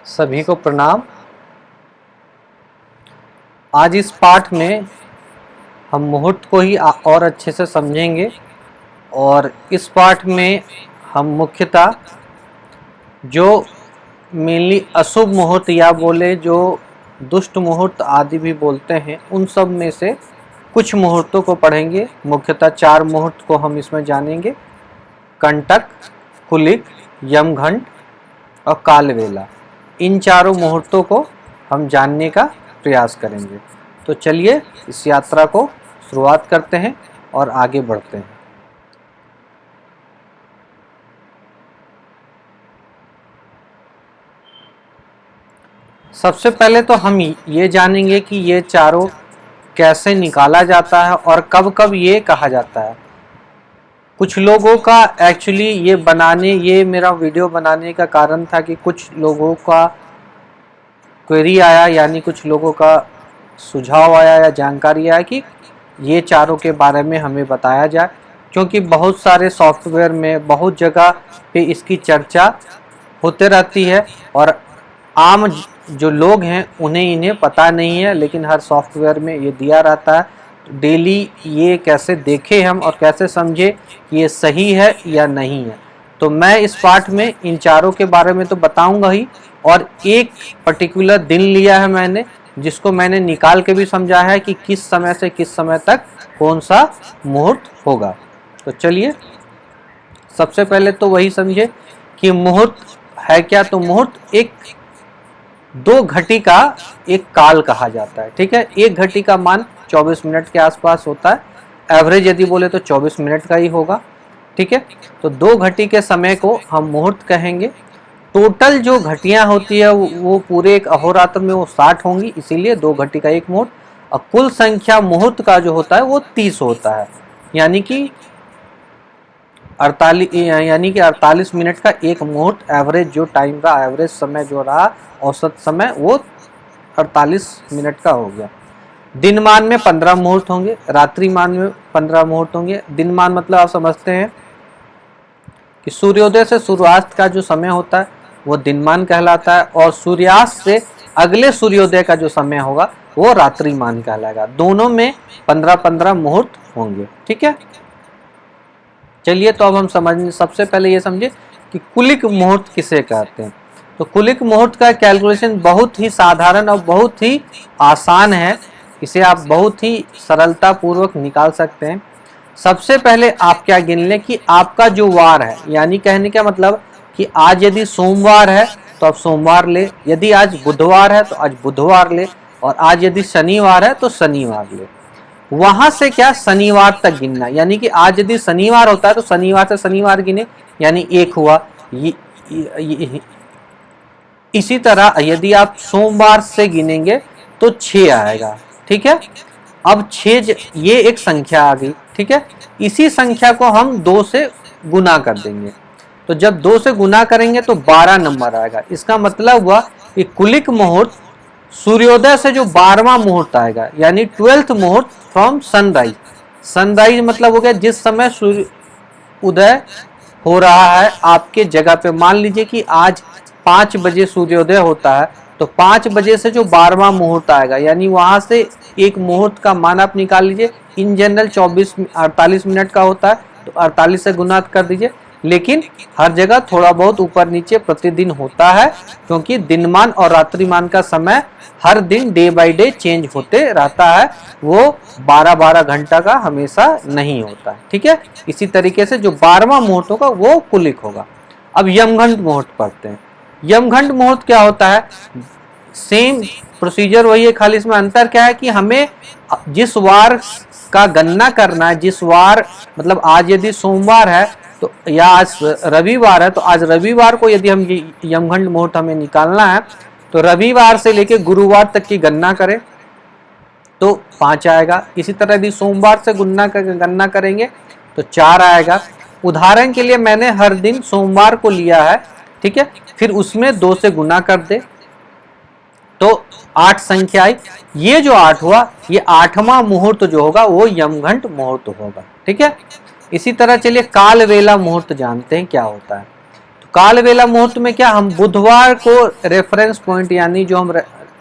सभी को प्रणाम। आज इस पाठ में हम मुहूर्त को ही और अच्छे से समझेंगे और इस पाठ में हम मुख्यतः जो मेनली अशुभ मुहूर्त या बोले जो दुष्ट मुहूर्त आदि भी बोलते हैं उन सब में से कुछ मुहूर्तों को पढ़ेंगे। मुख्यतः 4 मुहूर्त को हम इसमें जानेंगे: कंटक, कुलिक, यमघंट और कालवेला। इन चारों मुहूर्तों को हम जानने का प्रयास करेंगे। तो चलिए इस यात्रा को शुरुआत करते हैं और आगे बढ़ते हैं। सबसे पहले तो हम ये जानेंगे कि ये चारों कैसे निकाला जाता है और कब कब ये कहा जाता है। कुछ लोगों का एक्चुअली ये मेरा वीडियो बनाने का कारण था कि कुछ लोगों का क्वेरी आया, यानी कुछ लोगों का सुझाव आया या जानकारी आया कि ये चारों के बारे में हमें बताया जाए, क्योंकि बहुत सारे सॉफ्टवेयर में बहुत जगह पे इसकी चर्चा होते रहती है और आम जो लोग हैं इन्हें पता नहीं है, लेकिन हर सॉफ्टवेयर में ये दिया रहता है। डेली ये कैसे देखें हम और कैसे समझे कि ये सही है या नहीं है। तो मैं इस पाठ में इन चारों के बारे में तो बताऊंगा ही, और एक पर्टिकुलर दिन लिया है मैंने, जिसको मैंने निकाल के भी समझा है कि किस समय से किस समय तक कौन सा मुहूर्त होगा। तो चलिए सबसे पहले तो वही समझे कि मुहूर्त है क्या। तो मुहूर्त एक 2 घटी का एक काल कहा जाता है। ठीक है, एक घटी का मान 24 मिनट के आसपास होता है। एवरेज यदि बोले तो 24 मिनट का ही होगा। ठीक है, तो 2 घटी के समय को हम मुहूर्त कहेंगे। टोटल जो घटियां होती है वो पूरे एक अहोरात्र में वो 60 होंगी, इसीलिए 2 घटी का एक मुहूर्त। और कुल संख्या मुहूर्त का जो होता है वो 30 होता है, यानी कि 48 मिनट का एक मुहूर्त। एवरेज जो टाइम का एवरेज समय जो रहा, औसत समय, वो 48 मिनट का हो गया। दिनमान में 15 मुहूर्त होंगे, रात्रिमान में 15 मुहूर्त होंगे। दिनमान मतलब आप समझते हैं कि सूर्योदय से सूर्यास्त का जो समय होता है वो दिनमान कहलाता है, और सूर्यास्त से अगले सूर्योदय का जो समय होगा वो रात्रिमान कहलाएगा। दोनों में 15-15 मुहूर्त होंगे। ठीक है, चलिए तो अब हम सबसे पहले ये समझे कि कुलिक मुहूर्त किसे कहते हैं। तो कुलिक मुहूर्त का कैलकुलेशन बहुत ही साधारण और बहुत ही आसान है। इसे आप बहुत ही सरलता पूर्वक निकाल सकते हैं। सबसे पहले आप क्या गिन लें कि आपका जो वार है, यानी कहने का मतलब कि आज यदि सोमवार है तो आप सोमवार ले, यदि आज बुधवार है तो आज बुधवार ले, और आज यदि शनिवार है तो शनिवार ले। वहां से क्या शनिवार तक गिनना, यानी कि आज यदि शनिवार होता है तो शनिवार से शनिवार गिने, यानी 1 हुआ। इसी तरह यदि आप सोमवार से गिनेंगे तो 6 आएगा। ठीक है, अब 6 ये एक संख्या आ गई। ठीक है, इसी संख्या को हम 2 से गुना कर देंगे। तो जब 2 से गुना करेंगे तो 12 नंबर आएगा। इसका मतलब हुआ कि कुलिक मुहूर्त सूर्योदय से जो 12वां मुहूर्त आएगा, यानी 12th मुहूर्त फ्रॉम सनराइज। सनराइज मतलब हो गया जिस समय सूर्य उदय हो रहा है आपके जगह पे। मान लीजिए कि आज 5 बजे सूर्योदय होता है, तो 5 बजे से जो 12वां मुहूर्त आएगा, यानी वहां से एक मुहूर्त का मान आप निकाल लीजिए। इन जनरल 48 मिनट का होता है, तो 48 से गुना कर दीजिए। लेकिन हर जगह थोड़ा बहुत ऊपर नीचे प्रतिदिन होता है, क्योंकि दिनमान और रात्रिमान का समय हर दिन डे बाय डे चेंज होते रहता है। वो 12-12 घंटा का हमेशा नहीं होता है। ठीक है, इसी तरीके से जो 12वां मुहूर्त होगा वो कुलिक होगा। अब यमघंट मुहूर्त पढ़ते हैं। यमघंट मुहूर्त क्या होता है? सेम प्रोसीजर वही है, खाली इसमें अंतर क्या है कि हमें जिस वार का गणना करना है, जिस वार मतलब आज यदि सोमवार है तो या आज रविवार है, तो आज रविवार को यदि हम यमघंट मुहूर्त हमें निकालना है तो रविवार से लेकर गुरुवार तक की गणना करें तो 5 आएगा। इसी तरह यदि सोमवार से गणना करेंगे तो 4 आएगा। उदाहरण के लिए मैंने हर दिन सोमवार को लिया है। ठीक है, फिर उसमें 2 से गुना कर दे तो 8 संख्या आई। ये जो 8 हुआ, ये 8वां मुहूर्त जो होगा वो यमघंट मुहूर्त होगा। ठीक है, इसी तरह चलिए कालवेला मुहूर्त जानते हैं क्या होता है। तो काल बेला मुहूर्त में क्या, हम बुधवार को रेफरेंस पॉइंट यानी जो हम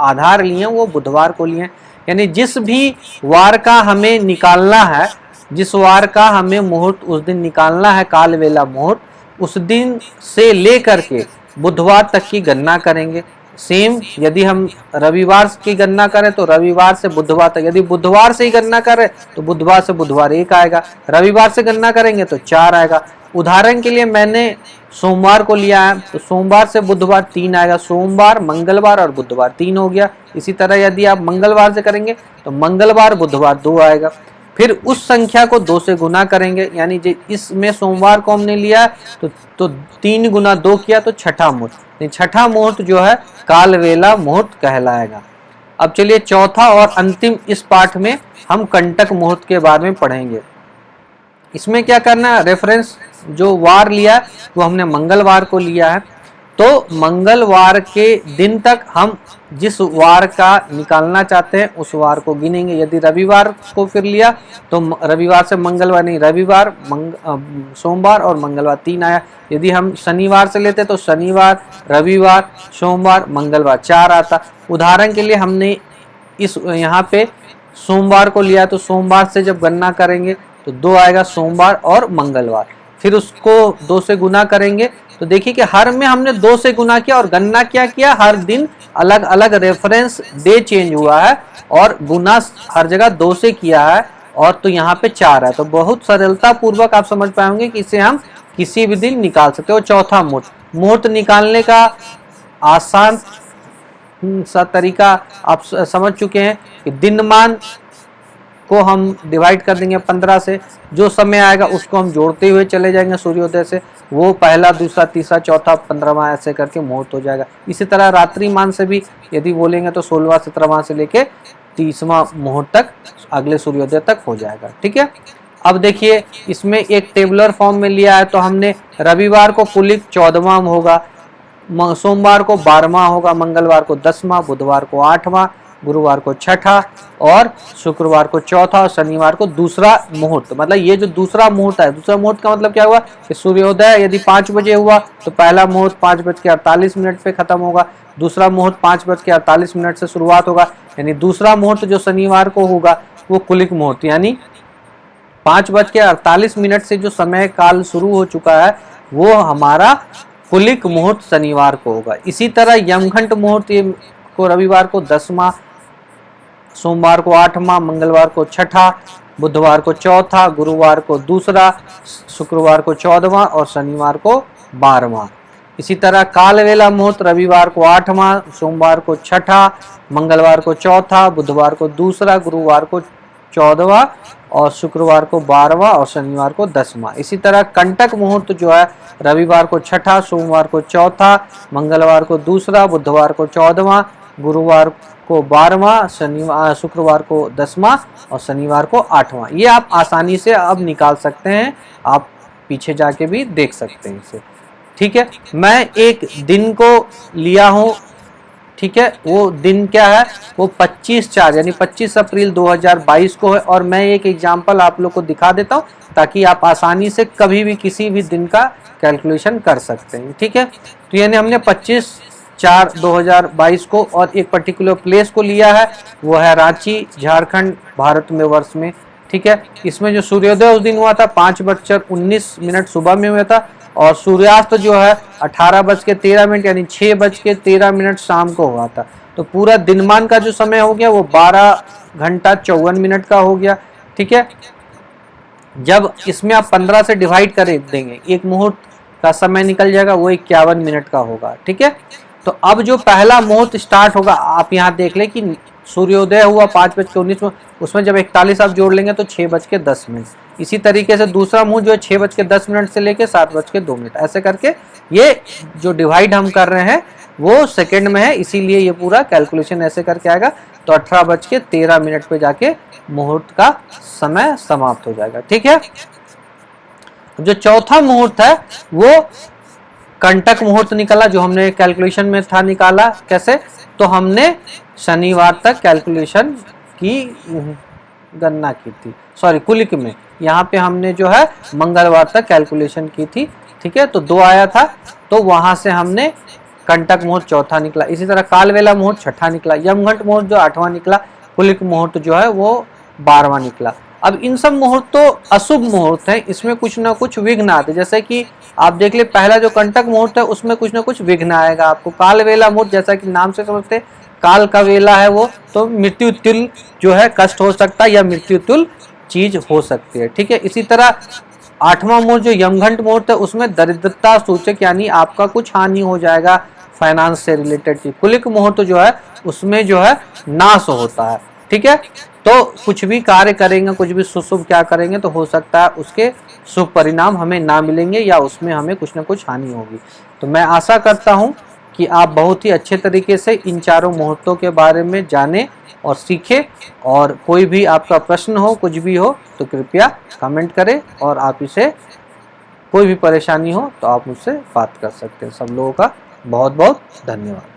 आधार लिए वो बुधवार को लिए, यानी जिस भी वार का हमें निकालना है, जिस वार का हमें मुहूर्त उस दिन निकालना है काल बेला मुहूर्त, उस दिन से लेकर के बुधवार तक की गणना करेंगे। सेम यदि हम रविवार की गणना करें तो रविवार से बुधवार तक, यदि बुधवार से ही गणना करें तो बुधवार से बुधवार 1 आएगा, रविवार से गणना करेंगे तो 4 आएगा। उदाहरण के लिए मैंने सोमवार को लिया है तो सोमवार से बुधवार 3 आएगा, सोमवार मंगलवार और बुधवार 3 हो गया। इसी तरह यदि आप मंगलवार से करेंगे तो मंगलवार बुधवार 2 आएगा। फिर उस संख्या को 2 से गुना करेंगे, यानी इसमें सोमवार को हमने लिया तो 3 गुना 2 किया तो छठा मुहूर्त, छठा मुहूर्त जो है कालवेला मुहूर्त कहलाएगा। अब चलिए चौथा और अंतिम इस पाठ में हम कंटक मुहूर्त के बारे में पढ़ेंगे। इसमें क्या करना है, रेफरेंस जो वार लिया है वो हमने मंगलवार को लिया है, तो मंगलवार के दिन तक हम जिस वार का निकालना चाहते हैं उस वार को गिनेंगे। यदि रविवार को फिर लिया तो रविवार से मंगलवार नहीं, रविवार सोमवार और मंगलवार 3 आया। यदि हम शनिवार से लेते तो शनिवार, रविवार, सोमवार, मंगलवार 4 आता। उदाहरण के लिए हमने इस यहाँ पे सोमवार को लिया तो सोमवार से जब गणना करेंगे तो 2 आएगा, सोमवार और मंगलवार। फिर उसको 2 से गुना करेंगे तो देखिए कि हर में हमने 2 से गुना किया और गणना क्या किया, हर दिन अलग अलग रेफरेंस डे चेंज हुआ है और गुना हर जगह 2 से किया है, और तो यहाँ पे 4 है। तो बहुत सरलता पूर्वक आप समझ पाएंगे कि इसे हम किसी भी दिन निकाल सकते हो। चौथा मुहूर्त निकालने का आसान सा तरीका आप समझ चुके हैं कि दिनमान को हम डिवाइड कर देंगे 15 से, जो समय आएगा उसको हम जोड़ते हुए चले जाएंगे सूर्योदय से, वो पहला, दूसरा, तीसरा, चौथा, 15वां ऐसे करके मुहूर्त हो जाएगा। इसी तरह रात्रिमान से भी यदि बोलेंगे तो 16वां, 17वां से लेके 30वां मुहूर्त तक अगले सूर्योदय तक हो जाएगा। ठीक है, अब देखिए इसमें एक टेबुलर फॉर्म में लिया है, तो हमने रविवार को कुलिक 14वां होगा, सोमवार को 12वां होगा, मंगलवार को 10वां, बुधवार को 8वां, गुरुवार को 6ठा और शुक्रवार को 4था और शनिवार को दूसरा मुहूर्त। मतलब ये जो दूसरा मुहूर्त है, दूसरा मुहूर्त का मतलब क्या हुआ कि सूर्योदय यदि 5 बजे हुआ तो पहला मुहूर्त 5:48 पे खत्म होगा, दूसरा मुहूर्त 5:48 से शुरुआत होगा, यानी दूसरा मुहूर्त जो शनिवार को होगा वो कुलिक मुहूर्त, यानी 5:48 से जो समय काल शुरू हो चुका है वो हमारा कुलिक मुहूर्त शनिवार को होगा। इसी तरह यमघंट मुहूर्त को रविवार को 10वां, सोमवार को 8वां, मंगलवार को 6ठा, बुधवार को 4था, गुरुवार को दूसरा, शुक्रवार को 14वां और शनिवार को 12वां। इसी तरह कालवेला मुहूर्त रविवार को 8वां, सोमवार को 6ठा, मंगलवार को 4था, बुधवार को दूसरा, गुरुवार को 14वां और शुक्रवार को 12वां और शनिवार को 10वां। इसी तरह कंटक मुहूर्त जो है रविवार को 6ठा, सोमवार को 4था, मंगलवार को दूसरा, बुधवार को 14वां, गुरुवार को 12वां, शुक्रवार को 10वां और शनिवार को 8वां। ये आप आसानी से अब निकाल सकते हैं, आप पीछे जाके भी देख सकते हैं इसे। ठीक है, मैं एक दिन को लिया हूँ, ठीक है, वो दिन क्या है, वो 25/4 यानी 25 अप्रैल 2022 को है, और मैं एक एग्जाम्पल आप लोग को दिखा देता हूँ ताकि आप आसानी से कभी भी किसी भी दिन का कैलकुलेशन कर सकते हैं। ठीक है, तो यानी हमने 25/4/2022 को और एक पर्टिकुलर प्लेस को लिया है, वो है रांची, झारखंड, भारत में, वर्ष में। ठीक है, इसमें जो सूर्योदय उस दिन हुआ था 5:19 सुबह में हुआ था, और सूर्यास्त जो है 18:13 यानी 6:13 शाम को हुआ था। तो पूरा दिनमान का जो समय हो गया वो 12 घंटा 54 मिनट का हो गया। ठीक है, जब इसमें आप 15 से डिवाइड कर देंगे, एक मुहूर्त का समय निकल जाएगा, वो 51 मिनट का होगा। ठीक है, तो अब जो पहला मुहूर्त स्टार्ट होगा, आप यहाँ देख लें कि सूर्योदय हुआ 5:19 में, उसमें जब 41 आप जोड़ लेंगे तो 6:10। इसी तरीके से दूसरा मुहूर्त जो है 6:10 से लेके 7:02, ऐसे करके ये जो डिवाइड हम कर रहे हैं वो सेकंड में है, इसीलिए ये पूरा कैलकुलेशन ऐसे करके आएगा। तो 18:13 पे जाके मुहूर्त का समय समाप्त हो जाएगा। ठीक है, जो चौथा मुहूर्त है वो कंटक मुहूर्त निकला, जो हमने कैलकुलेशन में था निकाला। कैसे, तो हमने शनिवार तक कैलकुलेशन की गणना की थी, सॉरी कुलिक में, यहाँ पे हमने जो है मंगलवार तक कैलकुलेशन की थी, ठीक है, तो 2 आया था, तो वहां से हमने कंटक मुहूर्त चौथा निकला। इसी तरह कालवेला मुहूर्त छठा निकला, यमघंट मुहूर्त जो 8वां निकला, कुलिक मुहूर्त जो है वो 12वां निकला। अब इन सब मुहूर्त तो अशुभ मुहूर्त है, इसमें कुछ ना कुछ विघ्न आते, जैसे कि आप देख ले पहला जो कंटक मुहूर्त है उसमें कुछ ना कुछ विघ्न आएगा आपको। कालवेला मुहूर्त जैसा कि नाम से समझते, काल का वेला है वो, तो मृत्यु तुल्य जो है कष्ट हो सकता है या मृत्यु तुल्य चीज हो सकती है, ठीक है। इसी तरह 8वां मुहूर्त जो यमघंट मुहूर्त है उसमें दरिद्रता सूचक यानी आपका कुछ हानि हो जाएगा फाइनेंस से रिलेटेड चीज। कुलिक मुहूर्त जो है उसमें जो है नाश होता है, ठीक है। तो कुछ भी कार्य करेंगे, कुछ भी शुभ क्या करेंगे तो हो सकता है उसके शुभ परिणाम हमें ना मिलेंगे या उसमें हमें कुछ ना कुछ हानि होगी। तो मैं आशा करता हूं कि आप बहुत ही अच्छे तरीके से इन चारों मुहूर्तों के बारे में जाने और सीखे। और कोई भी आपका प्रश्न हो, कुछ भी हो तो कृपया कमेंट करें, और आप इसे कोई भी परेशानी हो तो आप मुझसे बात कर सकते हैं। सब लोगों का बहुत बहुत धन्यवाद।